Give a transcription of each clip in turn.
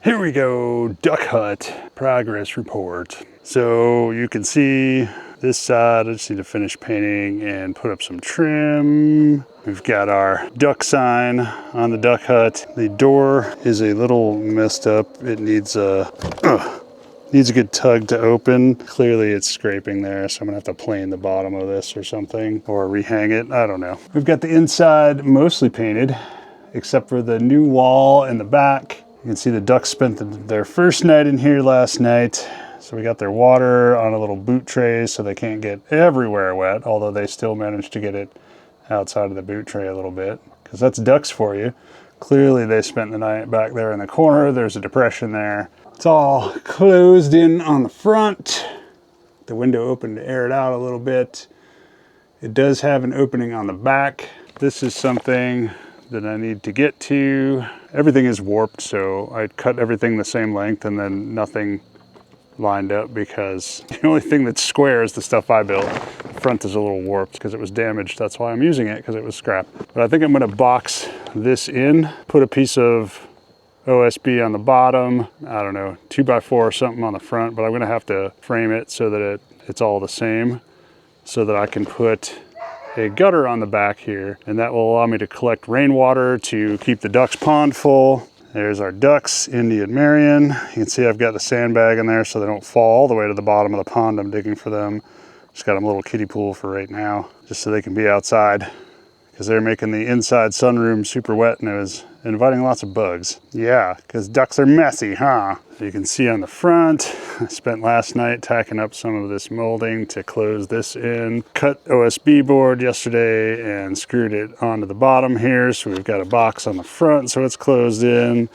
Here we go, duck hut progress report. So you can see this side, I just need to finish painting and put up some trim. We've got our duck sign on the duck hut. The door is a little messed up. It needs a good tug to open. Clearly it's scraping there, so I'm gonna have to plane the bottom of this or something, or rehang it, I don't know. We've got the inside mostly painted, except for the new wall in the back. You can see the ducks spent their first night in here last night. So we got their water on a little boot tray so they can't get everywhere wet, although they still managed to get it outside of the boot tray a little bit, because that's ducks for you. Clearly they spent the night back there in the corner. There's a depression there. It's all closed in on the front. The window open to air it out a little bit. It does have an opening on the back. This is something that I need to get to. Everything is warped, so I cut everything the same length and then nothing lined up, because the only thing that's square is the stuff I built. The front is a little warped because it was damaged. That's why I'm using it, because it was scrap. But I think I'm gonna box this in, put a piece of OSB on the bottom, I don't know, 2x4 or something on the front, but I'm gonna have to frame it so that it's all the same, so that I can put a gutter on the back here, and that will allow me to collect rainwater to keep the ducks pond full. There's our ducks, Indy and Marion. You can see I've got the sandbag in there so they don't fall all the way to the bottom of the pond I'm digging for them. Just got them a little kiddie pool for right now, just so they can be outside, because they're making the inside sunroom super wet and it was inviting lots of bugs. Yeah, because ducks are messy, huh? So you can see on the front, I spent last night tacking up some of this molding to close this in. Cut OSB board yesterday and screwed it onto the bottom here, so we've got a box on the front so it's closed in.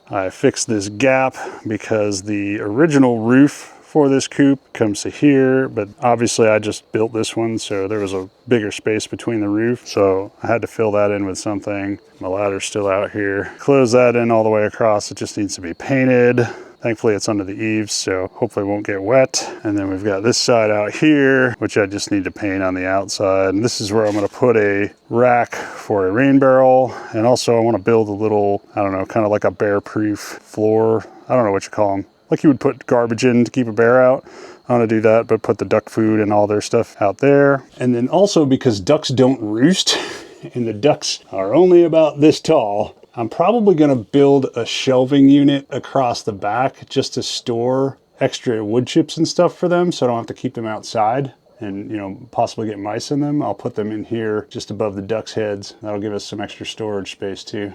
I fixed this gap because the original roof for this coop comes to here, but obviously I just built this one, so there was a bigger space between the roof, so I had to fill that in with something. My ladder's still out here. Close that in all the way across. It just needs to be painted. Thankfully it's under the eaves, so hopefully it won't get wet. And then we've got this side out here, which I just need to paint on the outside. And this is where I'm gonna put a rack for a rain barrel. And also I wanna build a little, I don't know, kind of like a bear-proof floor. I don't know what you call them. Like you would put garbage in to keep a bear out. I want to do that, but put the duck food and all their stuff out there. And then also, because ducks don't roost, and the ducks are only about this tall, I'm probably going to build a shelving unit across the back just to store extra wood chips and stuff for them, so I don't have to keep them outside and, you know, possibly get mice in them. I'll put them in here just above the ducks' heads. That'll give us some extra storage space too.